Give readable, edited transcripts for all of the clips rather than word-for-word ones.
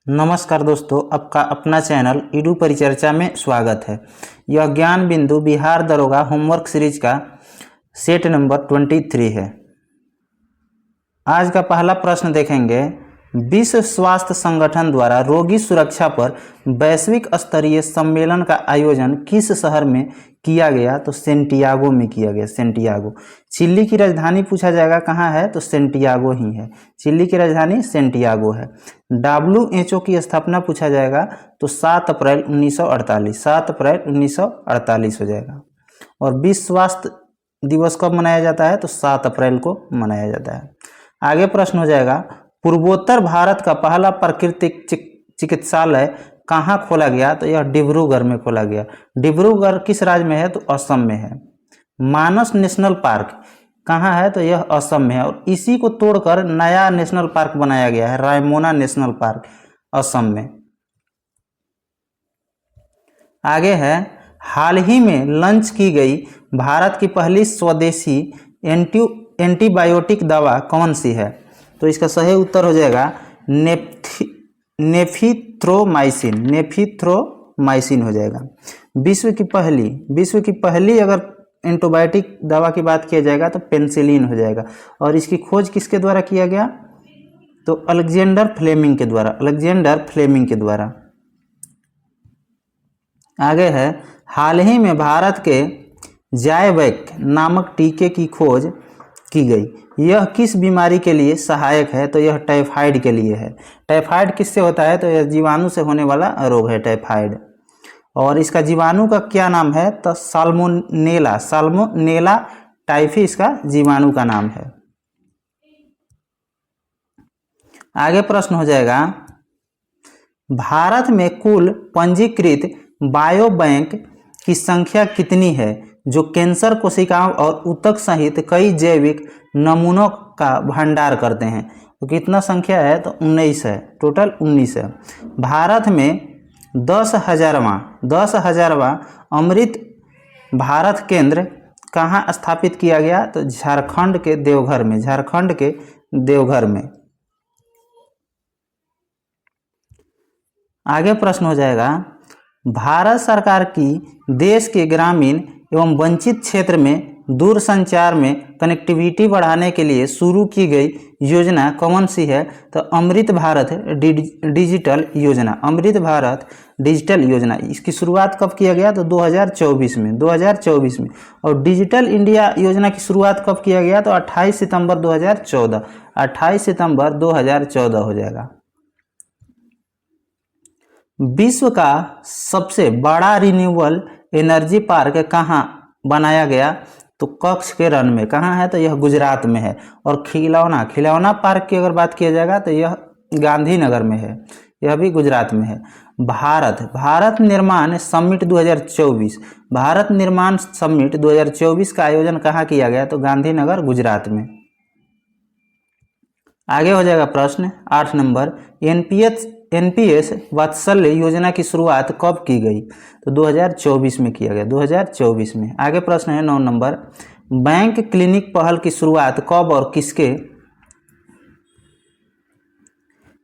नमस्कार दोस्तों, आपका अपना चैनल ईडू परिचर्चा में स्वागत है। यह ज्ञान बिंदु बिहार दरोगा होमवर्क सीरीज का सेट नंबर 23 है। आज का पहला प्रश्न देखेंगे। विश्व स्वास्थ्य संगठन द्वारा रोगी सुरक्षा पर वैश्विक स्तरीय सम्मेलन का आयोजन किस शहर में किया गया? तो सेंटियागो में किया गया। सेंटियागो चिली की राजधानी पूछा जाएगा, कहाँ है? तो सेंटियागो ही है। चिली की राजधानी सेंटियागो है। WHO की स्थापना पूछा जाएगा तो 7 अप्रैल 1948। 7 अप्रैल 1948 हो जाएगा। और विश्व स्वास्थ्य दिवस कब मनाया जाता है? तो 7 अप्रैल को मनाया जाता है। आगे प्रश्न हो जाएगा, पूर्वोत्तर भारत का पहला प्राकृतिक चिकित्सालय कहाँ खोला गया? तो यह डिब्रूगढ़ में खोला गया। डिब्रूगढ़ किस राज्य में है? तो असम में है। मानस नेशनल पार्क कहाँ है? तो यह असम में है। और इसी को तोड़कर नया नेशनल पार्क बनाया गया है, रायमोना नेशनल पार्क, असम में। आगे है, हाल ही में लॉन्च की गई भारत की पहली स्वदेशी एंटीबायोटिक दवा कौन सी है? तो इसका सही उत्तर हो जाएगा नेफिथ्रोमाइसिन। नेफिथ्रोमाइसिन हो जाएगा। विश्व की पहली अगर एंटीबायोटिक दवा की बात किया जाएगा तो पेनिसिलिन हो जाएगा। और इसकी खोज किसके द्वारा किया गया? तो अलेक्जेंडर फ्लेमिंग के द्वारा। आगे है, हाल ही में भारत के जायवैक नामक टीके की खोज की गई। यह किस बीमारी के लिए सहायक है? तो यह टाइफाइड के लिए है। टाइफाइड किससे होता है? तो यह जीवाणु से होने वाला रोग है, टाइफाइड। और इसका जीवाणु का क्या नाम है? तो साल्मोनेला टाइफी इसका जीवाणु का नाम है। आगे प्रश्न हो जाएगा, भारत में कुल पंजीकृत बायोबैंक की संख्या कितनी है जो कैंसर कोशिकाओं और ऊतक सहित कई जैविक नमूनों का भंडार करते हैं? तो कितना संख्या है? तो 19 है। टोटल 19 है। भारत में 10,000वां अमृत भारत केंद्र कहाँ स्थापित किया गया? तो झारखंड के देवघर में। आगे प्रश्न हो जाएगा, भारत सरकार की देश के ग्रामीण एवं वंचित क्षेत्र में दूरसंचार में कनेक्टिविटी बढ़ाने के लिए शुरू की गई योजना कौन सी है? तो अमृत भारत डिजिटल योजना। अमृत भारत डिजिटल योजना, इसकी शुरुआत कब किया गया? तो 2024 में। और डिजिटल इंडिया योजना की शुरुआत कब किया गया? तो 28 सितंबर 2014 हो जाएगा। विश्व का सबसे बड़ा रिन्यूएबल एनर्जी पार्क कहाँ बनाया गया? तो कच्छ के रण में। कहाँ है? तो यह गुजरात में है। और खिलौना पार्क की अगर बात किया जाएगा तो यह गांधीनगर में है, यह भी गुजरात में है। भारत निर्माण समिट 2024। भारत निर्माण समिट 2024 का आयोजन कहाँ किया गया? तो गांधीनगर, गुजरात में। आगे हो जाएगा प्रश्न 8 नंबर, एनपीएस वात्सल्य योजना की शुरुआत कब की गई? तो 2024 में किया गया, 2024 में। आगे प्रश्न है 9 नंबर, बैंक क्लिनिक पहल की शुरुआत कब और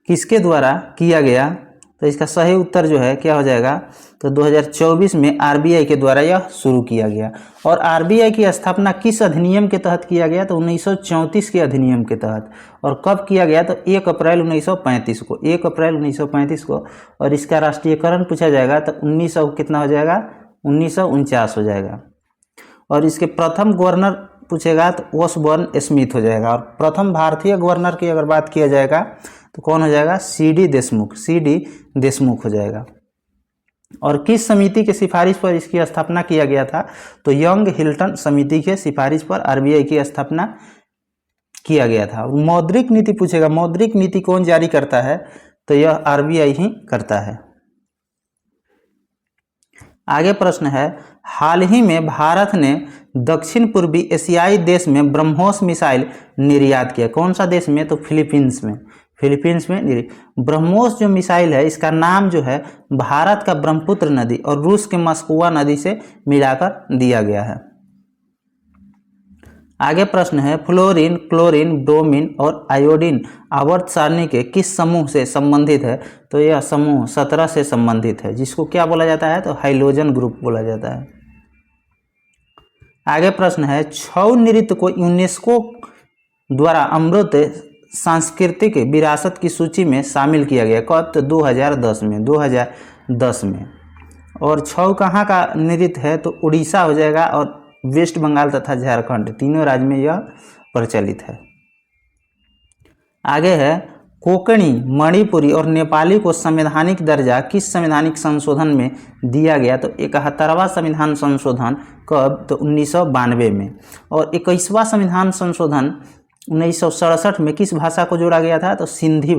किसके द्वारा किया गया? तो इसका सही उत्तर जो है क्या हो जाएगा? तो 2024 में आरबीआई के द्वारा यह शुरू किया गया। और आरबीआई की स्थापना किस अधिनियम के तहत किया गया? तो 1934 के अधिनियम के तहत। और कब किया गया? तो 1 अप्रैल 1935 को। 1 अप्रैल 1935 को। और इसका राष्ट्रीयकरण पूछा जाएगा तो 1900 कितना हो जाएगा? 1949 हो जाएगा। और इसके प्रथम गवर्नर पूछेगा तो ओसबोर्न स्मिथ हो जाएगा। और प्रथम भारतीय गवर्नर की अगर बात किया जाएगा तो कौन हो जाएगा? सीडी देशमुख हो जाएगा। और किस समिति के सिफारिश पर इसकी स्थापना किया गया था? तो यंग हिल्टन समिति के सिफारिश पर आरबीआई की स्थापना किया गया था। मौद्रिक नीति पूछेगा, मौद्रिक नीति कौन जारी करता है? तो यह आरबीआई ही करता है। आगे प्रश्न है, हाल ही में भारत ने दक्षिण पूर्वी एशियाई देश में ब्रह्मोस मिसाइल निर्यात किया। कौन सा देश में? तो फिलीपींस में। ब्रह्मोस जो मिसाइल है इसका नाम जो है भारत का ब्रह्मपुत्र नदी और रूस के मस्कोवा नदी से मिलाकर दिया गया है। आगे प्रश्न है, फ्लोरीन, क्लोरीन, ब्रोमीन और आयोडीन आवर्त सारणी के किस समूह से संबंधित है? तो यह समूह 17 से संबंधित है, जिसको क्या बोला जाता है? तो हाइलोजन ग्रुप बोला जाता है। आगे प्रश्न है, छऊ नृत्य को यूनेस्को द्वारा अमूर्त सांस्कृतिक विरासत की सूची में शामिल किया गया कब? तो 2010 में। और छऊ कहाँ का नृत्य है? तो उड़ीसा हो जाएगा और वेस्ट बंगाल तथा झारखंड, तीनों राज्य में यह प्रचलित है। आगे है, कोंकणी, मणिपुरी और नेपाली को संवैधानिक दर्जा किस संवैधानिक संशोधन में दिया गया? तो 71वां संविधान संशोधन कब? तो 1992 में। और 21वां संविधान संशोधन 1967 में किस भाषा को जोड़ा गया था? तो सिंधी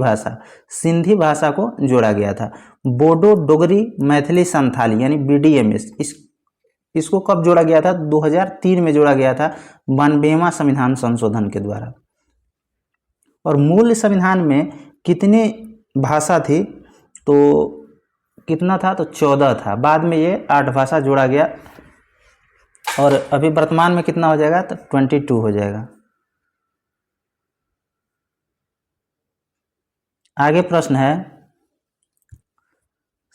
भाषा को जोड़ा गया था। बोडो, डोगरी, मैथिली, संथाली यानी BDMS इसको कब जोड़ा गया था? 2003 में जोड़ा गया था 92वां संविधान संशोधन के द्वारा। और मूल संविधान में कितनी भाषा थी? तो कितना था? तो 14 था। बाद में ये 8 भाषा जोड़ा गया और अभी वर्तमान में कितना हो जाएगा? तो 22 हो जाएगा। आगे प्रश्न है,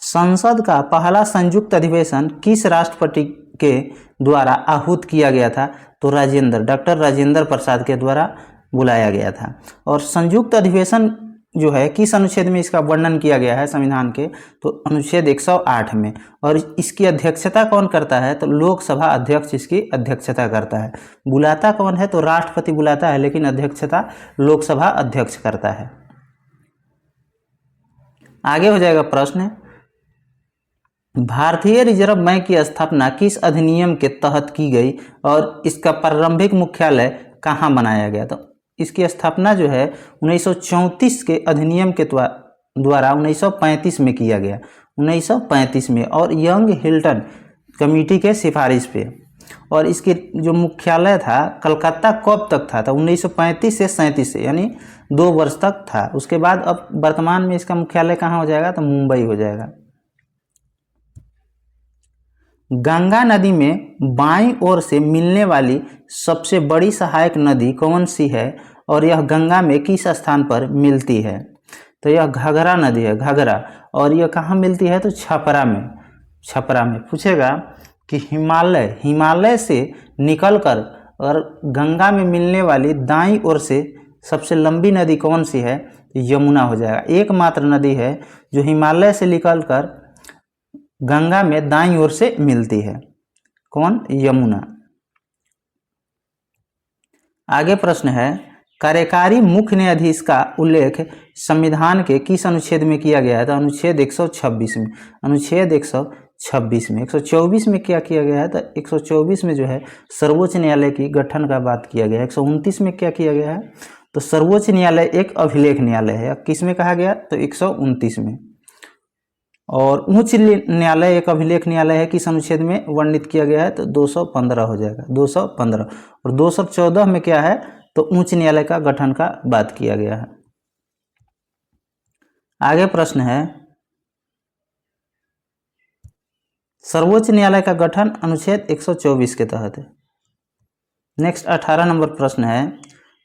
संसद का पहला संयुक्त अधिवेशन किस राष्ट्रपति के द्वारा आहूत किया गया था? तो डॉक्टर राजेंद्र प्रसाद के द्वारा बुलाया गया था। और संयुक्त अधिवेशन जो है किस अनुच्छेद में इसका वर्णन किया गया है संविधान के? तो अनुच्छेद 108 में। और इसकी अध्यक्षता कौन करता है? तो लोकसभा अध्यक्ष इसकी अध्यक्षता करता है। बुलाता कौन है? तो राष्ट्रपति बुलाता है, लेकिन अध्यक्षता लोकसभा अध्यक्ष करता है। आगे हो जाएगा प्रश्न, भारतीय रिजर्व बैंक की स्थापना किस अधिनियम के तहत की गई और इसका प्रारंभिक मुख्यालय कहाँ बनाया गया? तो इसकी स्थापना जो है 1934 के अधिनियम के द्वारा 1935 में किया गया, 1935 में, और यंग हिल्टन कमेटी के सिफारिश पे। और इसके जो मुख्यालय था कलकत्ता कब तक था? तो 1935 से 37 से, यानी 2 वर्ष तक था। उसके बाद अब वर्तमान में इसका मुख्यालय कहाँ हो जाएगा? तो मुंबई हो जाएगा। गंगा नदी में बाईं ओर से मिलने वाली सबसे बड़ी सहायक नदी कौन सी है और यह गंगा में किस स्थान पर मिलती है? तो यह घाघरा नदी है, घाघरा। और यह कहाँ मिलती है? तो छपरा में। पूछेगा कि हिमालय से निकलकर और गंगा में मिलने वाली दाईं ओर से सबसे लंबी नदी कौन सी है? यमुना हो जाएगा। एकमात्र नदी है जो हिमालय से निकलकर गंगा में दाईं ओर से मिलती है। कौन? यमुना। आगे प्रश्न है, कार्यकारी मुख्य न्यायाधीश का उल्लेख संविधान के किस अनुच्छेद में किया गया है? तो अनुच्छेद 126 में। अनुच्छेद 126 में। 124 में क्या किया गया है? तो 124 में जो है सर्वोच्च न्यायालय की गठन का बात किया गया है। 129 में क्या किया गया है? तो सर्वोच्च न्यायालय एक अभिलेख न्यायालय है। किस में कहा गया? तो 129 में। और उच्च न्यायालय एक अभिलेख न्यायालय है, किस अनुच्छेद में वर्णित किया गया है? तो 215 हो जाएगा, 215। और 214 में क्या है? तो उच्च न्यायालय का गठन का बात किया गया है। आगे प्रश्न है, सर्वोच्च न्यायालय का गठन अनुच्छेद 124 के तहत है। नेक्स्ट 18 नंबर प्रश्न है,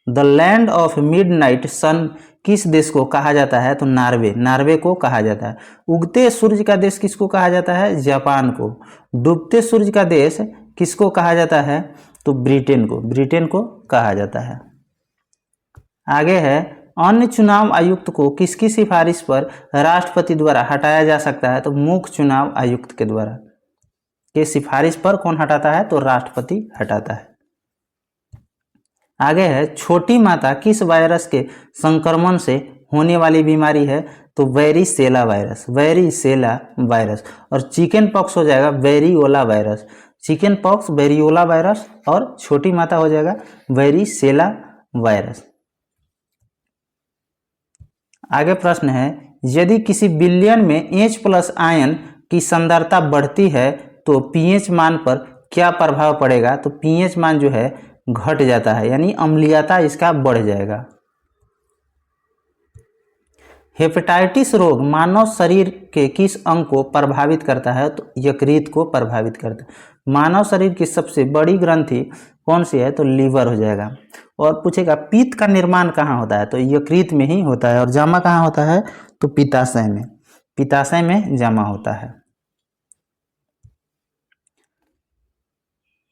द लैंड ऑफ मिडनाइट सन किस देश को कहा जाता है? तो नॉर्वे को कहा जाता है। उगते सूर्य का देश किसको कहा जाता है? जापान को। डूबते सूर्य का देश किसको कहा जाता है? तो ब्रिटेन को कहा जाता है। आगे है, अन्य चुनाव आयुक्त को किसकी सिफारिश पर राष्ट्रपति द्वारा हटाया जा सकता है? तो मुख्य चुनाव आयुक्त के द्वारा के सिफारिश पर कौन हटाता है? तो राष्ट्रपति हटाता है। आगे है, छोटी माता किस वायरस के संक्रमण से होने वाली बीमारी है? तो वेरिसेला वायरस। और चिकन पॉक्स हो जाएगा variola virus. Chicken pox variola virus और छोटी माता हो जाएगा वेरिसेला वायरस। आगे प्रश्न है, यदि किसी विलयन में H+ आयन की सांद्रता बढ़ती है तो pH मान पर क्या प्रभाव पड़ेगा? तो pH मान जो है घट जाता है, यानी अम्लीयता इसका बढ़ जाएगा। हेपेटाइटिस रोग मानव शरीर के किस अंग को प्रभावित करता है? तो यकृत को प्रभावित करता है। मानव शरीर की सबसे बड़ी ग्रंथि कौन सी है? तो लीवर हो जाएगा। और पूछेगा पित्त का निर्माण कहाँ होता है? तो यकृत में ही होता है। और जमा कहाँ होता है? तो पित्ताशय में, पित्ताशय में जमा होता है।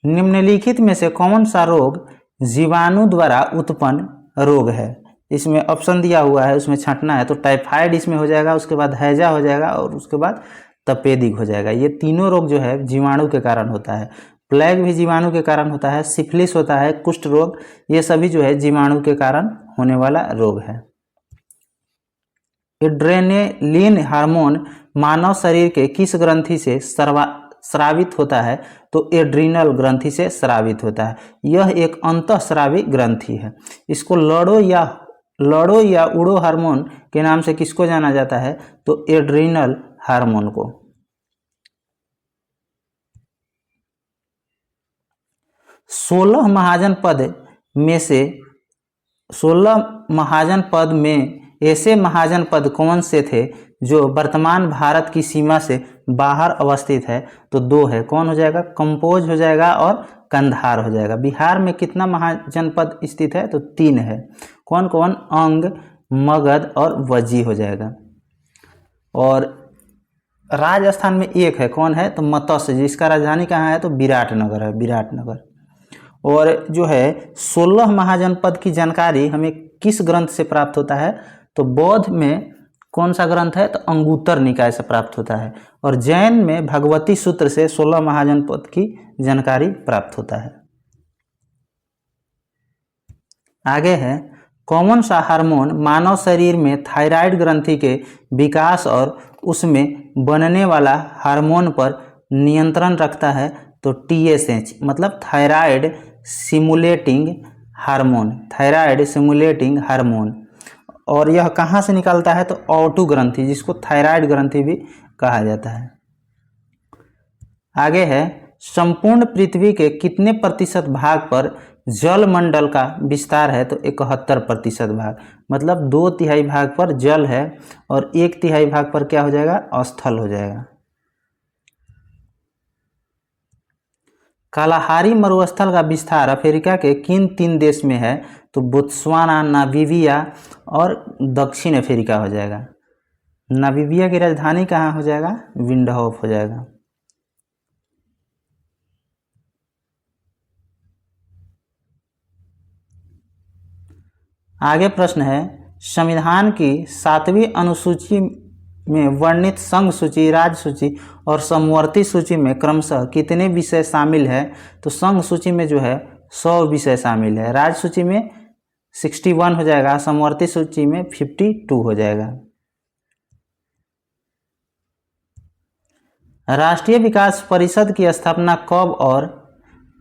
निम्नलिखित में से कौन सा रोग जीवाणु द्वारा उत्पन्न रोग है? इसमें ऑप्शन दिया हुआ है, उसमें छांटना है। तो टाइफाइड इसमें हो जाएगा, उसके बाद हैजा हो जाएगा और उसके बाद तपेदिक हो जाएगा। ये तीनों रोग जो है जीवाणु के कारण होता है। प्लेग भी जीवाणु के कारण होता है, सिफिलिस होता है, कुष्ठ रोग, ये सभी जो है जीवाणु के कारण होने वाला रोग है। एड्रेनलिन हार्मोन मानव शरीर के किस ग्रंथि से स्रावित होता है? तो एड्रीनल ग्रंथि से स्रावित होता है। यह एक अंतःस्रावी ग्रंथि है। इसको लड़ो या उड़ो हार्मोन के नाम से किसको जाना जाता है? तो एड्रीनल हार्मोन को। 16 महाजनपद में ऐसे महाजनपद कौन से थे जो वर्तमान भारत की सीमा से बाहर अवस्थित है? तो 2 है। कौन हो जाएगा? कंपोज हो जाएगा और कंधार हो जाएगा। बिहार में कितना महाजनपद स्थित है? तो 3 है। कौन कौन? अंग, मगध और वज्जी हो जाएगा। और राजस्थान में 1 है। कौन है? तो मत्स्य, जिसका राजधानी कहाँ है? तो विराटनगर है, विराटनगर। और जो है 16 महाजनपद की जानकारी हमें किस ग्रंथ से प्राप्त होता है? तो बौद्ध में कौन सा ग्रंथ है? तो अंगुत्तर निकाय से प्राप्त होता है। और जैन में भगवती सूत्र से 16 महाजनपद की जानकारी प्राप्त होता है। आगे है, कौन सा हार्मोन मानव शरीर में थायराइड ग्रंथि के विकास और उसमें बनने वाला हार्मोन पर नियंत्रण रखता है? तो TSH, मतलब thyroid simulating hormone, thyroid simulating hormone. और यह कहाँ से निकलता है? तो O2 ग्रंथि, जिसको थायराइड ग्रंथि भी कहा जाता है। आगे है, संपूर्ण पृथ्वी के कितने प्रतिशत भाग पर जल मंडल का विस्तार है? तो 71% भाग, मतलब 2/3 भाग पर जल है और 1/3 भाग पर क्या हो जाएगा? स्थल हो जाएगा। कालाहारी मरुस्थल का विस्तार अफ्रीका के किन 3 देश में है? तो बोत्सवाना, नामीबिया और दक्षिण अफ्रीका हो जाएगा। नामीबिया की राजधानी कहाँ हो जाएगा? विंडहोफ हो जाएगा। आगे प्रश्न है, संविधान की 7वीं अनुसूची में वर्णित संघ सूची, राज्य सूची और समवर्ती सूची में क्रमशः कितने विषय शामिल है? तो संघ सूची में जो है 100 विषय शामिल है, राज्य सूची में 61 हो जाएगा, समवर्ती सूची में 52 हो जाएगा। राष्ट्रीय विकास परिषद की स्थापना कब और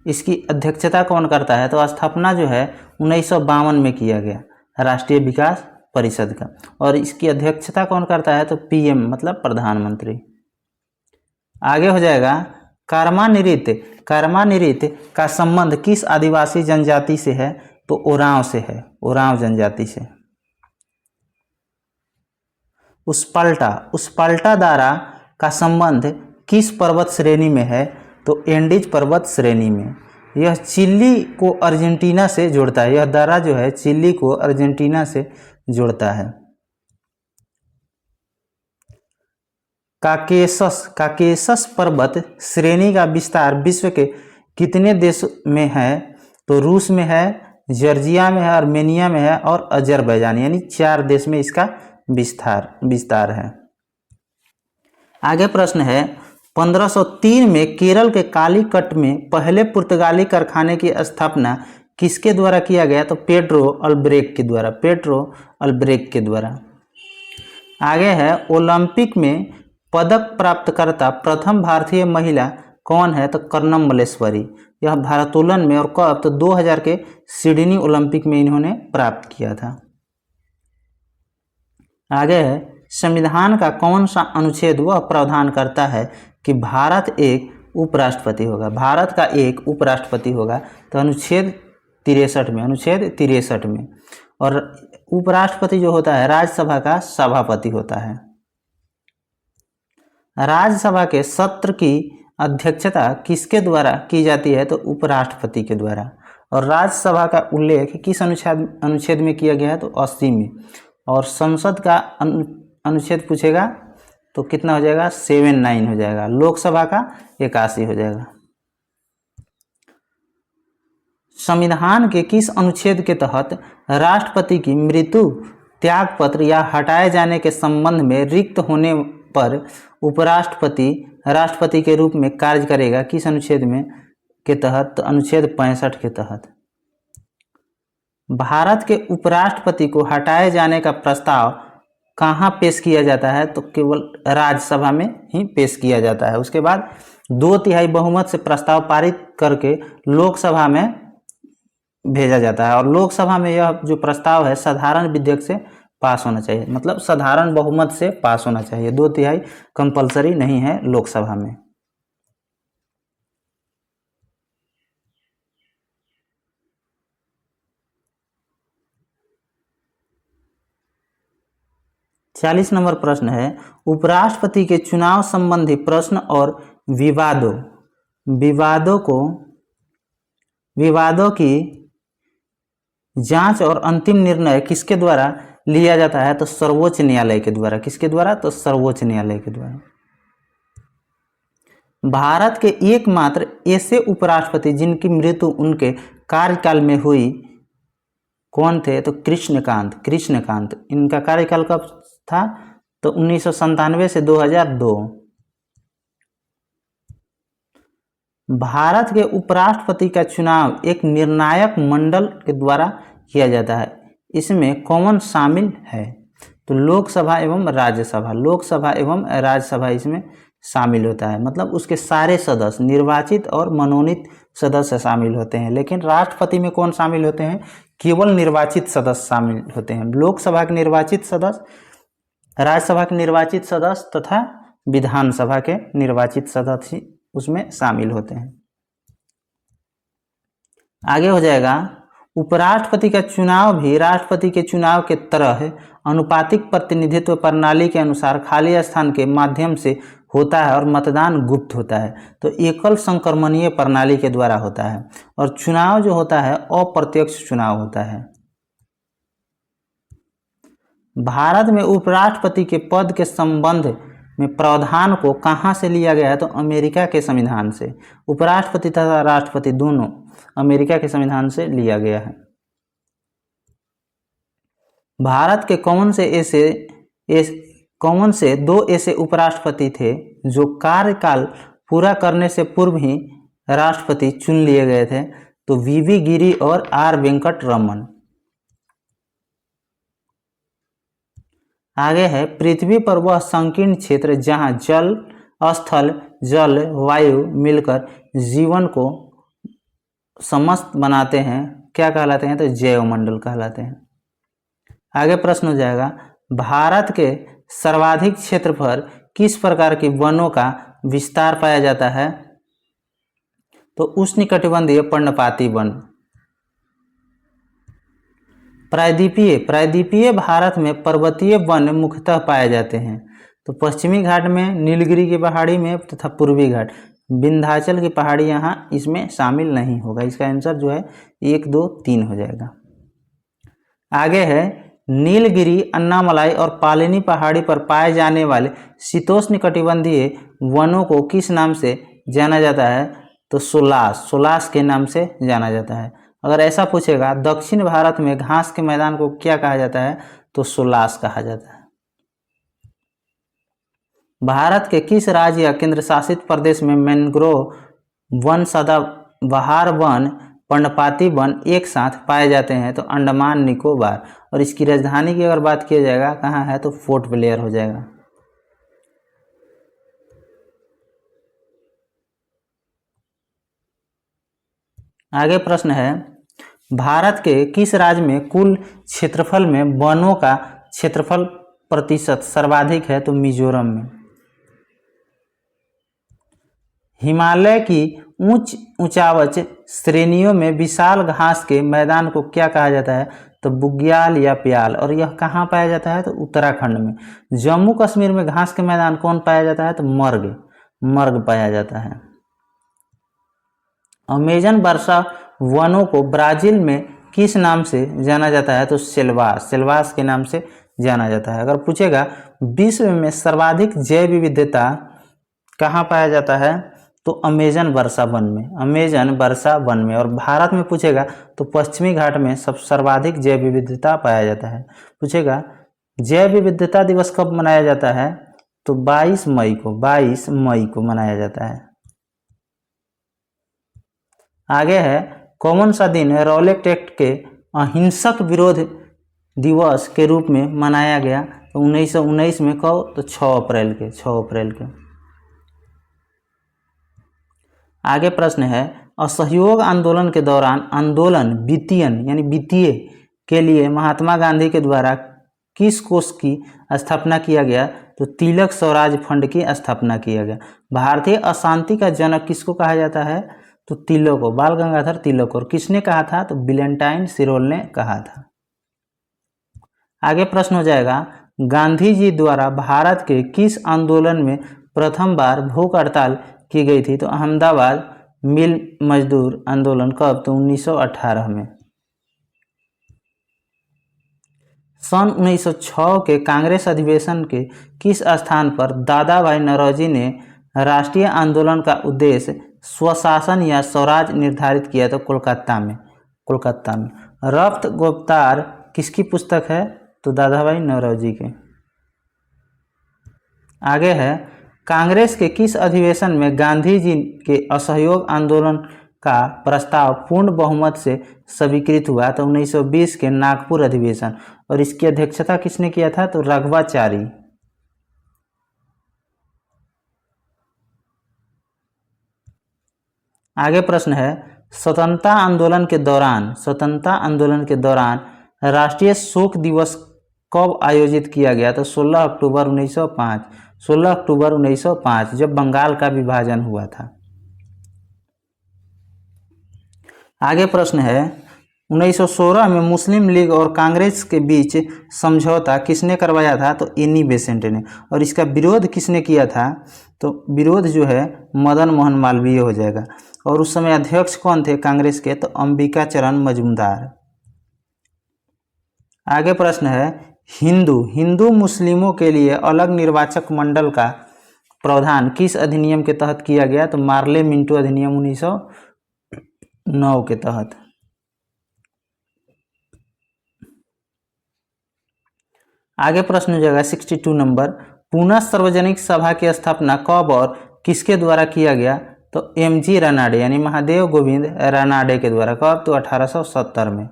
इसकी अध्यक्षता कौन करता है? तो स्थापना जो है 1952 में किया गया राष्ट्रीय विकास परिषद का। और इसकी अध्यक्षता कौन करता है? तो PM, मतलब प्रधानमंत्री। आगे हो जाएगा, कर्मानिरित का संबंध किस आदिवासी जनजाति से है? तो ओरांव से है, ओरांव जनजाति से। उस्पल्टा दारा का संबंध किस पर्वत श्रेणी में है? तो एंडीज पर्वत श्रेणी में। यह चिली को अर्जेंटीना से जोड़ता है, यह दारा जो है चिली को अर्जेंटीना से जोड़ता है। काकेशस पर्वत श्रेणी का विस्तार विश्व के कितने देश में है? तो रूस में है, जॉर्जिया में है, आर्मेनिया में है और अजरबैजान, यानी 4 देश में इसका विस्तार है। आगे प्रश्न है, 1503 में केरल के कालीकट में पहले पुर्तगाली कारखाने की स्थापना किसके द्वारा किया गया? तो पेड्रो अल्ब्रेक के द्वारा। आगे है, ओलंपिक में पदक प्राप्तकर्ता प्रथम भारतीय महिला कौन है? तो कर्णम मल्लेश्वरी। यह भारोत्तोलन में, और कब? तो 2000 के सिडनी ओलंपिक में इन्होंने प्राप्त किया था। आगे है, संविधान का कौन सा अनुच्छेद वह प्रावधान करता है कि भारत एक उपराष्ट्रपति होगा? भारत का एक उपराष्ट्रपति होगा। तो अनुच्छेद 63 में, और उपराष्ट्रपति जो होता है राज्यसभा का सभापति होता है। राज्यसभा के सत्र की अध्यक्षता किसके द्वारा की जाती है? तो उपराष्ट्रपति के द्वारा। और राज्यसभा का उल्लेख किस अनुच्छेद में किया गया है? तो 80 में। और संसद का अनुच्छेद पूछेगा तो कितना हो जाएगा? 79 हो जाएगा। लोकसभा का 81 हो जाएगा। संविधान के किस अनुच्छेद के तहत राष्ट्रपति की मृत्यु, त्यागपत्र या हटाए जाने के संबंध में रिक्त होने पर उपराष्ट्रपति राष्ट्रपति के रूप में कार्य करेगा? किस अनुच्छेद में के तहत? तो अनुच्छेद 65 के तहत। भारत के उपराष्ट्रपति को हटाए जाने का प्रस्ताव कहाँ पेश किया जाता है? तो केवल राज्यसभा में ही पेश किया जाता है। उसके बाद 2/3 बहुमत से प्रस्ताव पारित करके लोकसभा में भेजा जाता है। और लोकसभा में यह जो प्रस्ताव है साधारण विधेयक से पास होना चाहिए, मतलब साधारण बहुमत से पास होना चाहिए। 2/3 कंपलसरी नहीं है लोकसभा में। चालीस नंबर प्रश्न है, उपराष्ट्रपति के चुनाव संबंधी प्रश्न और विवादों की जांच और अंतिम निर्णय किसके द्वारा लिया जाता है? तो सर्वोच्च न्यायालय के द्वारा। किसके द्वारा? तो सर्वोच्च न्यायालय के द्वारा। भारत के एकमात्र ऐसे उपराष्ट्रपति जिनकी मृत्यु उनके कार्यकाल में हुई कौन थे? तो कृष्णकांत। इनका कार्यकाल कब था? तो 1997 से 2002। भारत के उपराष्ट्रपति का चुनाव एक निर्णायक मंडल के द्वारा किया जाता है। इसमें कौन शामिल है? तो लोकसभा एवं राज्यसभा इसमें शामिल होता है। मतलब उसके सारे सदस्य निर्वाचित और मनोनीत सदस्य शामिल होते हैं। लेकिन राष्ट्रपति में कौन शामिल होते हैं? केवल निर्वाचित सदस्य शामिल होते हैं। लोकसभा के निर्वाचित सदस्य, राज्यसभा के निर्वाचित सदस्य तथा विधानसभा के निर्वाचित सदस्य उसमें शामिल होते हैं। आगे हो जाएगा, उपराष्ट्रपति का चुनाव भी राष्ट्रपति के चुनाव के तरह अनुपातिक प्रतिनिधित्व प्रणाली के अनुसार खाली स्थान के माध्यम से होता है और मतदान गुप्त होता है। तो एकल संक्रमणीय प्रणाली के द्वारा होता है। और चुनाव जो होता है अप्रत्यक्ष चुनाव होता है। भारत में उपराष्ट्रपति के पद के संबंध में प्रावधान को कहाँ से लिया गया है? तो अमेरिका के संविधान से। उपराष्ट्रपति तथा राष्ट्रपति दोनों अमेरिका के संविधान से लिया गया है। भारत के कौन से दो ऐसे उपराष्ट्रपति थे जो कार्यकाल पूरा करने से पूर्व ही राष्ट्रपति चुन लिए गए थे? तो वीवी गिरी और आर वेंकट रमन। आगे है, पृथ्वी पर वह संकीर्ण क्षेत्र जहां जल, स्थल, जल, वायु मिलकर जीवन को समस्त बनाते हैं क्या कहलाते हैं? तो जैवमंडल कहलाते हैं। आगे प्रश्न हो जाएगा, भारत के सर्वाधिक क्षेत्र पर किस प्रकार की वनों का विस्तार पाया जाता है? तो उष्णकटिबंधीय पर्णपाती वन। प्रायद्वीपीय भारत में पर्वतीय वन मुख्यतः पाए जाते हैं। तो पश्चिमी घाट में, नीलगिरी की पहाड़ी में तथा पूर्वी घाट। विंध्याचल की पहाड़ी यहाँ इसमें शामिल नहीं होगा। इसका आंसर जो है 1, 2, 3 हो जाएगा। आगे है, नीलगिरी, अन्नामलाई और पालिनी पहाड़ी पर पाए जाने वाले शीतोष्णकटिबंधीय वनों को किस नाम से जाना जाता है? तो सोलास के नाम से जाना जाता है। अगर ऐसा पूछेगा, दक्षिण भारत में घास के मैदान को क्या कहा जाता है? तो सोलास कहा जाता है। भारत के किस राज्य या केंद्र शासित प्रदेश में मैंग्रोव वन, सदाबहार वन, पर्णपाती वन एक साथ पाए जाते हैं? तो अंडमान निकोबार। और इसकी राजधानी की अगर बात किया जाएगा कहाँ है? तो पोर्ट ब्लेयर हो जाएगा। आगे प्रश्न है, भारत के किस राज्य में कुल क्षेत्रफल में वनों का क्षेत्रफल प्रतिशत सर्वाधिक है? तो मिजोरम में। हिमालय की ऊंचावच श्रेणियों में विशाल घास के मैदान को क्या कहा जाता है? तो बुग्याल या प्याल, और यह कहाँ पाया जाता है? तो उत्तराखंड में। जम्मू कश्मीर में घास के मैदान कौन पाया जाता है? तो मर्ग, मर्ग पाया जाता है। अमेजन वर्षा वनों को ब्राजील में किस नाम से जाना जाता है? तो सेल्वास, सेल्वास के नाम से जाना जाता है। अगर पूछेगा विश्व में सर्वाधिक जैव विविधता कहाँ पाया जाता है? तो अमेजन वर्षा वन में, अमेजन वर्षा वन में। और भारत में पूछेगा तो पश्चिमी घाट में सब सर्वाधिक जैव विविधता पाया जाता है। पूछेगा जैव विविधता दिवस कब मनाया जाता है? तो 22 मई को, 22 मई को मनाया जाता है। आगे है कौन सा दिन रॉलेट एक्ट के अहिंसक विरोध दिवस के रूप में मनाया गया? तो 1919 में कब? तो 6 अप्रैल के, 6 अप्रैल के। आगे प्रश्न है असहयोग आंदोलन के दौरान आंदोलन वित्तीयन यानी वित्तीय के लिए महात्मा गांधी के द्वारा किस कोष की स्थापना किया गया? तो तिलक स्वराज फंड की स्थापना किया गया। भारतीय अशांति का जनक किसको कहा जाता है? तो तिलक को, बाल गंगाधर तिलक। और किसने कहा था? तो विलेंटाइन सिरोल ने कहा था। आगे प्रश्न हो जाएगा गांधी जी द्वारा भारत के किस आंदोलन में प्रथम बार भूख हड़ताल की गई थी? तो अहमदाबाद मिल मजदूर आंदोलन। कब? तो 1918 में। सन 1906 के कांग्रेस अधिवेशन के किस स्थान पर दादा भाई नौरोजी ने राष्ट्रीय आंदोलन का उद्देश्य स्वशासन या स्वराज निर्धारित किया? तो कोलकाता में, कोलकाता में। रफ्त गुप्तार किसकी पुस्तक है? तो दादा भाई नौरोजी के। आगे है कांग्रेस के किस अधिवेशन में गांधी जी के असहयोग आंदोलन का प्रस्ताव पूर्ण बहुमत से स्वीकृत हुआ? तो 1920 के नागपुर अधिवेशन। और इसकी अध्यक्षता किसने किया था? तो राघवाचारी। आगे प्रश्न है स्वतंत्रता आंदोलन के दौरान, स्वतंत्रता आंदोलन के दौरान राष्ट्रीय शोक दिवस कब आयोजित किया गया? तो 16 अक्टूबर 1905, 16 अक्टूबर 1905 जब बंगाल का विभाजन हुआ था। आगे प्रश्न है 1916 में मुस्लिम लीग और कांग्रेस के बीच समझौता किसने करवाया था? तो एनी बेसेंट ने। और इसका विरोध किसने किया था? तो विरोध जो है मदन मोहन मालवीय हो जाएगा। और उस समय अध्यक्ष कौन थे कांग्रेस के? तो अंबिका चरण मजूमदार। आगे प्रश्न है हिंदू मुस्लिमों के लिए अलग निर्वाचक मंडल का प्रावधान किस अधिनियम के तहत किया गया? तो मार्ले मिंटो अधिनियम 1909 के तहत। आगे प्रश्न हो जाएगा 62 नंबर पुनः सार्वजनिक सभा की स्थापना कब और किसके द्वारा किया गया? तो MG रानाडे यानी महादेव गोविंद रानाडे के द्वारा। कब? तो 1870 में।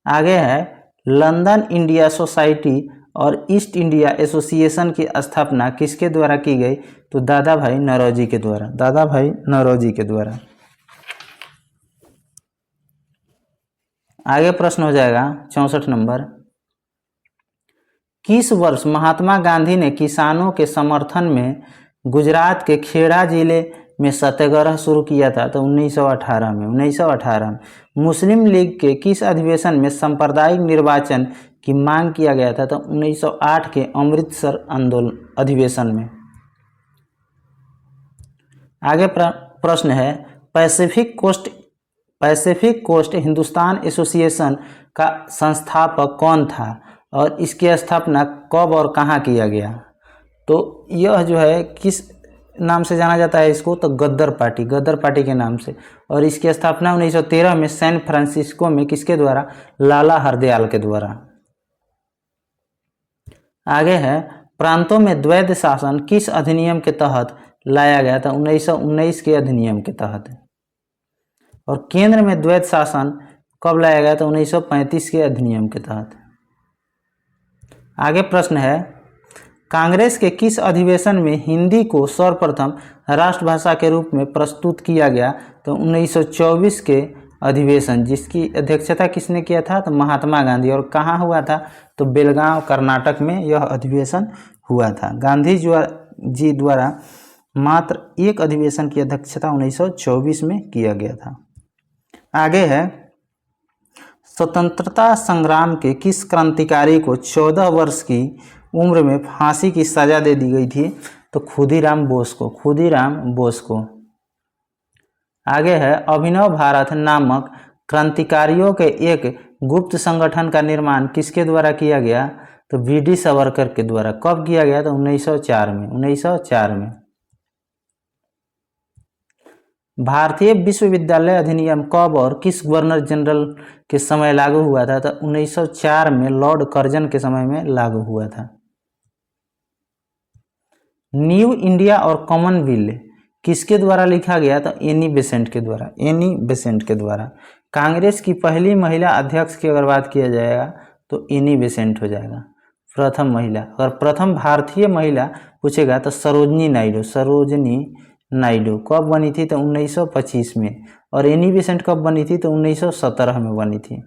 आगे है लंदन इंडिया सोसाइटी और ईस्ट इंडिया एसोसिएशन की स्थापना किसके द्वारा की गई? तो दादा भाई नौरोजी के द्वारा, दादा भाई नौरोजी के द्वारा। आगे प्रश्न हो जाएगा 64 नंबर किस वर्ष महात्मा गांधी ने किसानों के समर्थन में गुजरात के खेड़ा जिले में सत्याग्रह शुरू किया था? तो 1918 में, 1918 में। मुस्लिम लीग के किस अधिवेशन में सांप्रदायिक निर्वाचन की मांग किया गया था? तो 1908 के अमृतसर आंदोलन अधिवेशन में। आगे प्रश्न है पैसिफिक कोस्ट हिंदुस्तान एसोसिएशन का संस्थापक कौन था और इसकी स्थापना कब और कहाँ किया गया? तो यह जो है किस नाम से जाना जाता है इसको? तो गद्दर पार्टी के नाम से। और इसकी स्थापना 1913 में सैन फ्रांसिस्को में किसके द्वारा? लाला हरदयाल के द्वारा। आगे है प्रांतों में द्वैध शासन किस अधिनियम के तहत लाया गया था? 1919 के अधिनियम के तहत। और केंद्र में द्वैध शासन कब लाया गया था? 1935 के अधिनियम के तहत। आगे प्रश्न है कांग्रेस के किस अधिवेशन में हिंदी को सर्वप्रथम राष्ट्रभाषा के रूप में प्रस्तुत किया गया? तो 1924 के अधिवेशन, जिसकी अध्यक्षता किसने किया था? तो महात्मा गांधी। और कहाँ हुआ था? तो बेलगांव कर्नाटक में यह अधिवेशन हुआ था। गांधी जी द्वारा मात्र एक अधिवेशन की अध्यक्षता 1924 में किया गया था। आगे है स्वतंत्रता संग्राम के किस क्रांतिकारी को 14 वर्ष की उम्र में फांसी की सजा दे दी गई थी? तो खुदीराम बोस को, खुदीराम बोस को। आगे है, अभिनव भारत नामक क्रांतिकारियों के एक गुप्त संगठन का निर्माण किसके द्वारा किया गया? तो वीडी सावरकर के द्वारा। कब किया गया? तो 1904 में, 1904 में। भारतीय विश्वविद्यालय अधिनियम कब और किस गवर्नर जनरल के समय लागू हुआ था? तो 1904 में लॉर्ड कर्जन के समय में लागू हुआ था। न्यू इंडिया और कॉमनवेल्थ किसके द्वारा लिखा गया? तो एनी बेसेंट के द्वारा, एनी बेसेंट के द्वारा। कांग्रेस की पहली महिला अध्यक्ष की अगर बात किया जाएगा तो एनी बेसेंट हो जाएगा, प्रथम महिला। अगर प्रथम भारतीय महिला पूछेगा तो सरोजनी नायडू, सरोजनी नायडू। कब बनी थी? तो 1925 में। और एनी बेसेंट कब बनी थी? तो 1917 में बनी थी।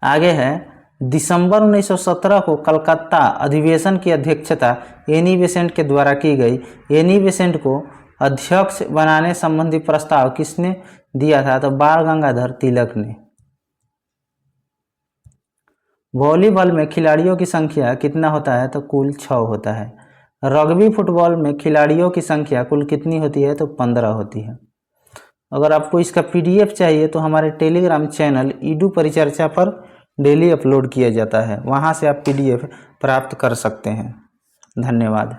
आगे है, दिसंबर 1917 को कलकत्ता अधिवेशन की अध्यक्षता एनी बेसेंट के द्वारा की गई। एनी बेसेंट को अध्यक्ष बनाने संबंधी प्रस्ताव किसने दिया था? तो बाल गंगाधर तिलक ने। वॉलीबॉल में खिलाड़ियों की संख्या कितना होता है? तो कुल 6 होता है। रग्बी फुटबॉल में खिलाड़ियों की संख्या कुल कितनी होती है? तो 15 होती है। अगर आपको इसका PDF चाहिए तो हमारे टेलीग्राम चैनल ईडू परिचर्चा पर डेली अपलोड किया जाता है, वहाँ से आप PDF प्राप्त कर सकते हैं। धन्यवाद।